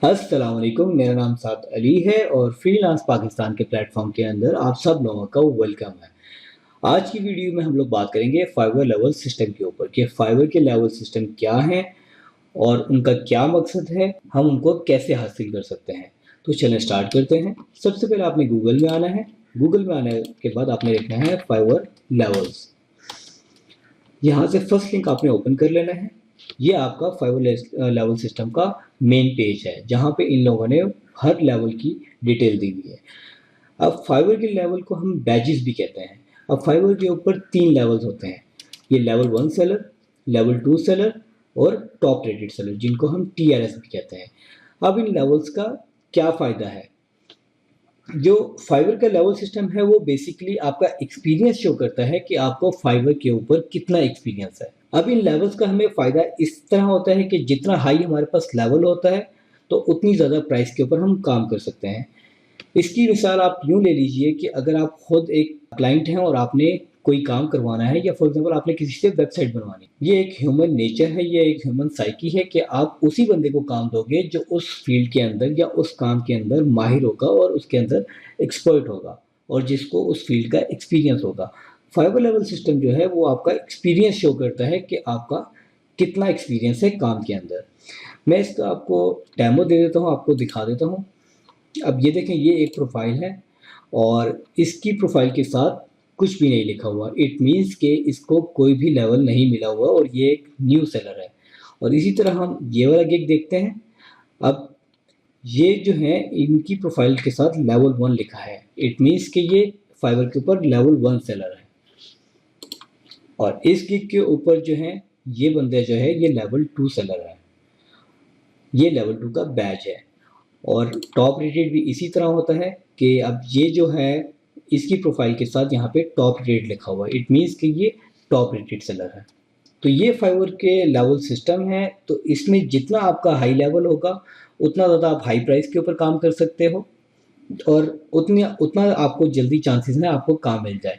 अस्सलाम वालेकुम, मेरा नाम साद अली है और फ्रीलांस पाकिस्तान के प्लेटफॉर्म के अंदर आप सब लोगों का वेलकम है। आज की वीडियो में हम लोग बात करेंगे फाइवर लेवल सिस्टम के ऊपर कि फाइवर के लेवल सिस्टम क्या हैं और उनका क्या मकसद है, हम उनको कैसे हासिल कर सकते हैं। तो चलें स्टार्ट करते हैं। सबसे पहले आपने गूगल में आना है। गूगल में आने के बाद आपने लिखना है फाइवर लेवल्स। यहाँ से फर्स्ट लिंक आपने ओपन कर लेना है। ये आपका फाइवर लेवल सिस्टम का मेन पेज है जहाँ पे इन लोगों ने हर लेवल की डिटेल दी हुई है। अब फाइवर के लेवल को हम बैजेस भी कहते हैं। अब फाइवर के ऊपर 3 लेवल्स होते हैं। ये लेवल 1 सेलर, लेवल 2 सेलर और टॉप रेटेड सेलर, जिनको हम TRS भी कहते हैं। अब इन लेवल्स का क्या फ़ायदा है? जो फाइवर का लेवल सिस्टम है वो बेसिकली आपका एक्सपीरियंस शो करता है कि आपको फाइवर के ऊपर कितना एक्सपीरियंस है। अब इन लेवल्स का हमें फ़ायदा इस तरह होता है कि जितना हाई हमारे पास लेवल होता है तो उतनी ज़्यादा प्राइस के ऊपर हम काम कर सकते हैं। इसकी मिसाल आप यूँ ले लीजिए कि अगर आप खुद एक क्लाइंट हैं और आपने कोई काम करवाना है या फॉर एग्जांपल आपने किसी से वेबसाइट बनवानी है। ये एक ह्यूमन नेचर है, ये एक ह्यूमन साइकी है कि आप उसी बंदे को काम दोगे जो उस फील्ड के अंदर या उस काम के अंदर माहिर होगा और उसके अंदर एक्सपर्ट होगा और जिसको उस फील्ड का एक्सपीरियंस होगा। फाइबर लेवल सिस्टम जो है वो आपका एक्सपीरियंस शो करता है कि आपका कितना एक्सपीरियंस है काम के अंदर। मैं इसका आपको डेमो दे देता हूँ, आपको दिखा देता हूँ। अब ये देखें, ये एक प्रोफाइल है और इसकी प्रोफाइल के साथ कुछ भी नहीं लिखा हुआ। इट मीन्स कि इसको कोई भी लेवल नहीं मिला हुआ और ये एक न्यू सेलर है। और इसी तरह हम ये वाला गिग देखते हैं। अब ये जो है इनकी प्रोफाइल के साथ लेवल 1 लिखा है। इट मीन्स कि ये फाइवर के ऊपर लेवल 1 सेलर है। और इस गिग के ऊपर जो है ये बंदे जो है ये लेवल 2 सेलर है। ये लेवल 2 का बैच है। और टॉप रेटेड भी इसी तरह होता है कि अब ये जो है इसकी प्रोफाइल के साथ यहाँ पे टॉप रेट लिखा हुआ है। इट मीन्स कि ये टॉप रेटेड सेलर है। तो ये फाइवर के लेवल सिस्टम है। तो इसमें जितना आपका हाई लेवल होगा उतना ज़्यादा आप हाई प्राइस के ऊपर काम कर सकते हो और उतना उतना आपको जल्दी चांसेस हैं आपको काम मिल जाए।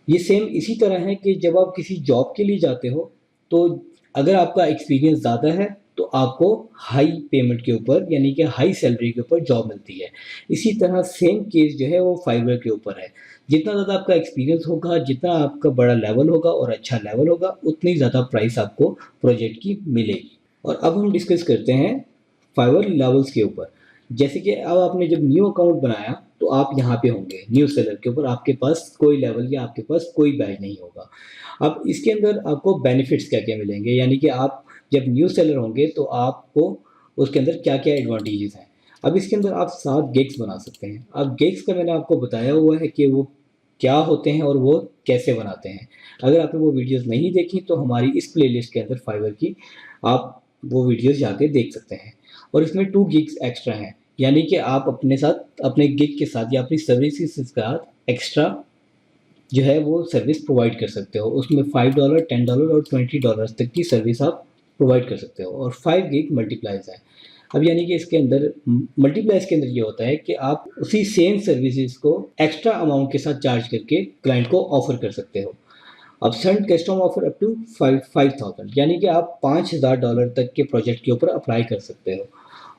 ये सेम इसी तरह है कि जब आप किसी जॉब के लिए जाते हो तो अगर आपका एक्सपीरियंस ज़्यादा है तो आपको हाई पेमेंट के ऊपर यानी कि हाई सैलरी के ऊपर जॉब मिलती है। इसी तरह सेम केस जो है वो फाइवर के ऊपर है। जितना ज़्यादा आपका एक्सपीरियंस होगा, जितना आपका बड़ा लेवल होगा और अच्छा लेवल होगा, उतनी ज़्यादा प्राइस आपको प्रोजेक्ट की मिलेगी। और अब हम डिस्कस करते हैं फाइवर लेवल्स के ऊपर। जैसे कि अब आपने जब न्यू अकाउंट बनाया तो आप यहाँ पे होंगे न्यू सेलर के ऊपर, आपके पास कोई लेवल या आपके पास कोई बैच नहीं होगा। अब इसके अंदर आपको बेनिफिट्स क्या क्या मिलेंगे, यानी कि आप जब न्यू सेलर होंगे तो आपको उसके अंदर क्या क्या एडवांटेजेस हैं। अब इसके अंदर आप 7 गिग्स बना सकते हैं। अब गिग्स का मैंने आपको बताया हुआ है कि वो क्या होते हैं और वो कैसे बनाते हैं। अगर आपने वो वीडियोस नहीं देखी तो हमारी इस प्लेलिस्ट के अंदर फाइवर की आप वो वीडियोस जाके देख सकते हैं। और इसमें 2 गिग्स एक्स्ट्रा हैं, यानी कि आप अपने साथ अपने गिग के साथ या अपनी सर्विसेज के साथ एक्स्ट्रा जो है वो सर्विस प्रोवाइड कर सकते हो। उसमें $5, $10 और $20 तक की सर्विस आप प्रोवाइड कर सकते हो। और 5 गिग मल्टीप्लाइज है। अब यानी कि इसके अंदर मल्टीप्लाइज के अंदर ये होता है कि आप उसी सेम सर्विसेज को एक्स्ट्रा अमाउंट के साथ चार्ज करके क्लाइंट को ऑफर कर सकते हो। अब send custom offer up to 5000, यानी कि आप $5000 तक के प्रोजेक्ट के ऊपर अप्लाई कर सकते हो।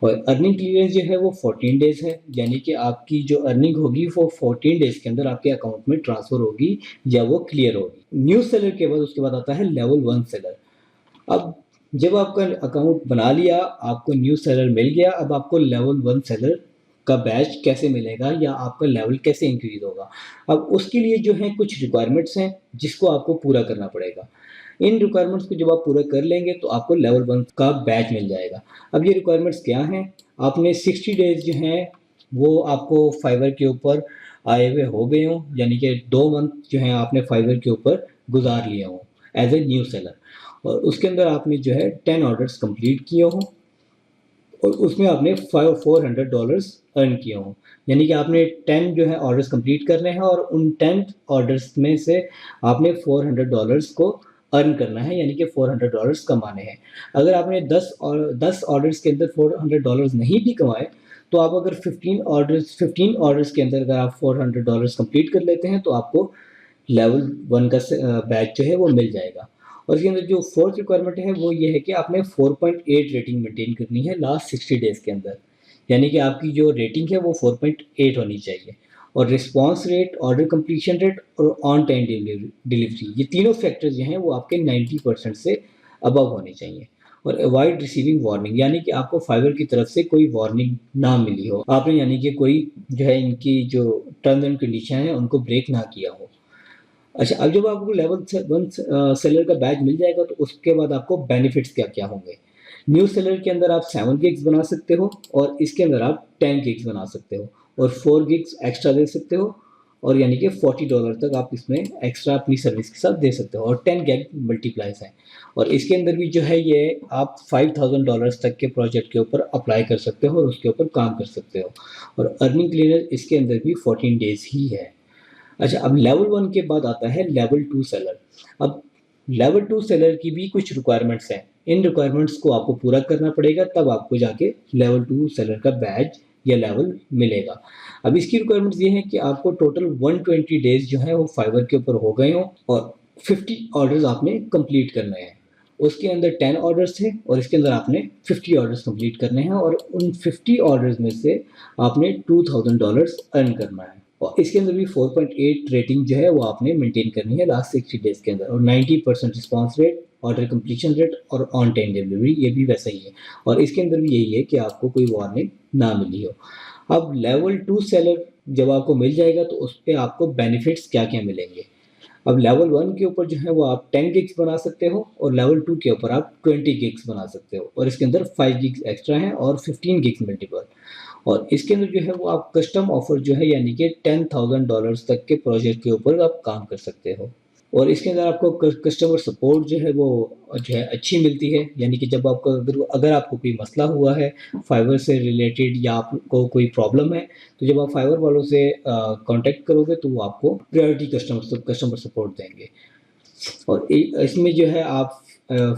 और अर्निंग क्लियरेंस जो है वो 14 डेज़ है, यानी कि आपकी जो अर्निंग होगी वो 14 डेज़ के अंदर आपके अकाउंट में ट्रांसफ़र होगी या वो क्लियर होगी। न्यू सेलर के बाद उसके बाद आता है लेवल 1 सेलर। अब जब आपका अकाउंट बना लिया, आपको न्यू सेलर मिल गया, अब आपको लेवल 1 सेलर का बैच कैसे मिलेगा या आपका लेवल कैसे इंक्रीज होगा। अब उसके लिए जो है कुछ रिक्वायरमेंट्स हैं जिसको आपको पूरा करना पड़ेगा। इन रिक्वायरमेंट्स को जब आप पूरा कर लेंगे तो आपको लेवल 1 का बैच मिल जाएगा। अब ये रिक्वायरमेंट्स क्या हैं? आपने 60 डेज़ जो हैं वो आपको फाइवर के ऊपर आए हुए हो गए हों, यानी कि 2 मंथ जो हैं आपने फाइवर के ऊपर गुजार लिए हों एज ए न्यू सेलर। और उसके अंदर आपने जो है 10 ऑर्डर्स कंप्लीट किए हों और उसमें आपने $400 अर्न किए हों, यानी कि आपने 10 जो है ऑर्डर्स कंप्लीट करने हैं और उन 10 ऑर्डर्स में से आपने $400 को अर्न करना है, यानी कि $400 कमाने हैं। अगर आपने 10 ऑर्डर्स के अंदर $400 नहीं भी कमाए तो आप अगर 15 ऑर्डर्स के अंदर अगर आप $400 कंप्लीट कर लेते हैं तो आपको लेवल 1 का बैच जो है वो मिल जाएगा। और इसके अंदर जो फोर्थ रिक्वायरमेंट है वो ये है कि आपने 4.8 रेटिंग मेंटेन करनी है लास्ट 60 डेज़ के अंदर। यानी कि आपकी जो रेटिंग है वो 4.8 होनी चाहिए। और response rate, order completion rate और ऑन टाइम डिलीवरी, ये तीनों फैक्टर्स जो हैं वो आपके 90% से अबव होने चाहिए। और अवॉइड रिसीविंग वार्निंग, यानी कि आपको फाइवर की तरफ से कोई वार्निंग ना मिली हो, आपने यानी कि कोई जो है इनकी जो टर्म्स एंड कंडीशन है उनको ब्रेक ना किया हो। अच्छा, अब जब आपको लेवल वन सेलर का बैच मिल जाएगा तो उसके बाद आपको बेनिफिट्स क्या क्या होंगे। न्यू सेलर के अंदर आप 7 गिग्स बना सकते हो और इसके अंदर आप 10 गिग्स बना सकते हो और 4 गिग्स एक्स्ट्रा दे सकते हो, और यानी कि $40 तक आप इसमें एक्स्ट्रा अपनी सर्विस के साथ दे सकते हो, और 10 गिग मल्टीप्लाइज है। और इसके अंदर भी जो है ये आप $5000 तक के प्रोजेक्ट के ऊपर अप्लाई कर सकते हो और उसके ऊपर काम कर सकते हो। और अर्निंग क्लियर इसके अंदर भी 14 डेज ही है। अच्छा, अब लेवल 1 के बाद आता है लेवल 2 सेलर। अब लेवल 2 सेलर की भी कुछ रिक्वायरमेंट्स हैं। इन रिक्वायरमेंट्स को आपको पूरा करना पड़ेगा, तब आपको जाके लेवल 2 सेलर का बैज या लेवल मिलेगा। अब इसकी रिक्वायरमेंट्स ये हैं कि आपको टोटल 120 डेज़ जो है वो फाइवर के ऊपर हो गए हों और 50 ऑर्डर्स आपने कंप्लीट करने हैं। उसके अंदर 10 ऑर्डर्स थे और इसके अंदर आपने 50 ऑर्डर्स कंप्लीट करने हैं, और उन 50 ऑर्डर्स में से आपने $2000 अर्न करना है। और इसके अंदर भी 4.8 रेटिंग जो है वो आपने मेंटेन करनी है लास्ट 60 डेज के अंदर, और 90% response rate, order completion rate और ऑन टाइम डिलीवरी ये भी वैसा ही है। और इसके अंदर भी यही है कि आपको कोई वार्निंग ना मिली हो। अब लेवल 2 सेलर जब आपको मिल जाएगा तो उस पर आपको बेनिफिट्स क्या क्या मिलेंगे। अब लेवल 1 के ऊपर जो है वो आप 10 गिग्स बना सकते हो और लेवल 2 के ऊपर आप 20 गिग्स बना सकते हो, और इसके अंदर 5 गिग्स एक्स्ट्रा हैं और 15 गिग्स मल्टीपल। और इसके अंदर जो है वो आप कस्टम ऑफर जो है यानी कि $10,000 तक के प्रोजेक्ट के ऊपर आप काम कर सकते हो। और इसके अंदर आपको कस्टमर सपोर्ट जो है वो जो है अच्छी मिलती है, यानी कि जब आपको अगर अगर आपको कोई मसला हुआ है फाइवर से रिलेटेड या आपको कोई प्रॉब्लम है, तो जब आप फाइवर वालों से कांटेक्ट करोगे तो वो आपको प्रायोरिटी कस्टमर सपोर्ट देंगे। और इसमें जो है आप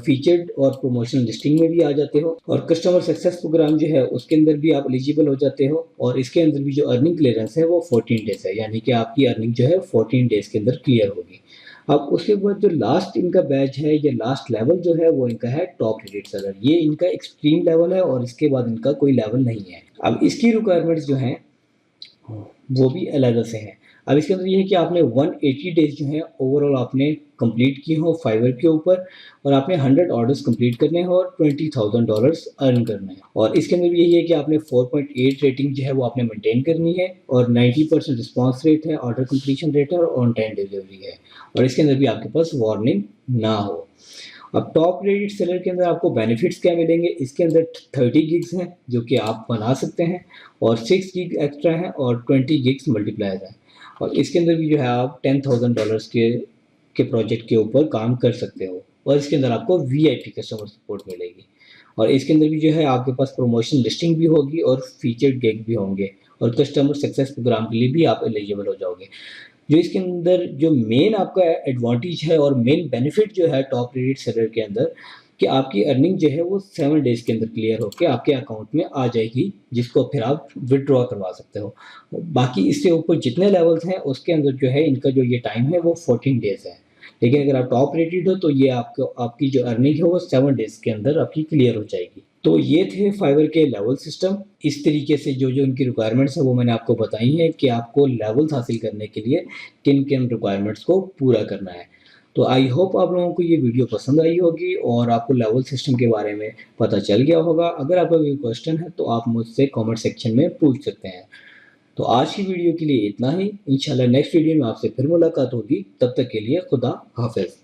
फीचर्ड और प्रमोशनल लिस्टिंग में भी आ जाते हो, और कस्टमर सक्सेस प्रोग्राम जो है उसके अंदर भी आप एलिजिबल हो जाते हो। और इसके अंदर भी जो अर्निंग क्लियरेंस है वो 14 डेज है, यानी कि आपकी अर्निंग जो है 14 डेज के अंदर क्लियर होगी। अब उसके बाद जो लास्ट इनका बैच है या लास्ट लेवल जो है वो इनका है टॉप रेटेड सेलर। ये इनका एक्सट्रीम लेवल है और इसके बाद इनका कोई लेवल नहीं है। अब इसकी रिक्वायरमेंट्स जो हैं वो भी अलग से हैं। अब इसके अंदर ये है कि आपने 180 डेज जो है ओवरऑल आपने कंप्लीट किए हो फाइवर के ऊपर, और आपने 100 ऑर्डर्स कंप्लीट करने हैं और $20,000 अर्न करने हैं। और इसके अंदर भी यही है कि आपने 4.8 रेटिंग जो है वो आपने मेंटेन करनी है, और 90% रिस्पॉन्स रेट है, ऑर्डर कंप्लीशन रेट है और ऑन टाइम डिलीवरी है। और इसके अंदर भी आपके पास वार्निंग ना हो। अब टॉप रेटेड सेलर के अंदर आपको बेनिफिट्स क्या मिलेंगे। इसके अंदर 30 गिग्स हैं जो कि आप बना सकते हैं, और 6 गिग एक्स्ट्रा हैं और 20 गिग्स मल्टीप्लायर हैं। और इसके अंदर भी जो है आप $10,000 के प्रोजेक्ट के ऊपर काम कर सकते हो, और इसके अंदर आपको वीआईपी कस्टमर सपोर्ट मिलेगी। और इसके अंदर भी जो है आपके पास प्रमोशन लिस्टिंग भी होगी और फीचर्ड गिग भी होंगे, और कस्टमर सक्सेस प्रोग्राम के लिए भी आप एलिजिबल हो जाओगे। जो इसके अंदर जो मेन आपका एडवांटेज है और मेन बेनिफिट जो है टॉप रेटेड सेलर के अंदर, कि आपकी अर्निंग जो है वो 7 डेज़ के अंदर क्लियर होकर आपके अकाउंट में आ जाएगी, जिसको फिर आप विड्रॉ करवा सकते हो। बाकी इससे ऊपर जितने लेवल्स हैं उसके अंदर जो है इनका जो ये टाइम है वो 14 डेज़ है। लेकिन अगर आप टॉप रेटेड हो तो ये आपको आपकी जो अर्निंग है वो 7 डेज़ के अंदर आपकी क्लियर हो जाएगी। तो ये थे फाइवर के लेवल सिस्टम। इस तरीके से जो इनकी रिक्वायरमेंट्स है वो मैंने आपको बताई हैं कि आपको लेवल्स हासिल करने के लिए किन-किन रिक्वायरमेंट्स को पूरा करना है। तो आई होप आप लोगों को ये वीडियो पसंद आई होगी और आपको लेवल सिस्टम के बारे में पता चल गया होगा। अगर आपका कोई क्वेश्चन है तो आप मुझसे कमेंट सेक्शन में पूछ सकते हैं। तो आज की वीडियो के लिए इतना ही। इंशाल्लाह नेक्स्ट वीडियो में आपसे फिर मुलाकात होगी। तब तक के लिए खुदा हाफ़िज़।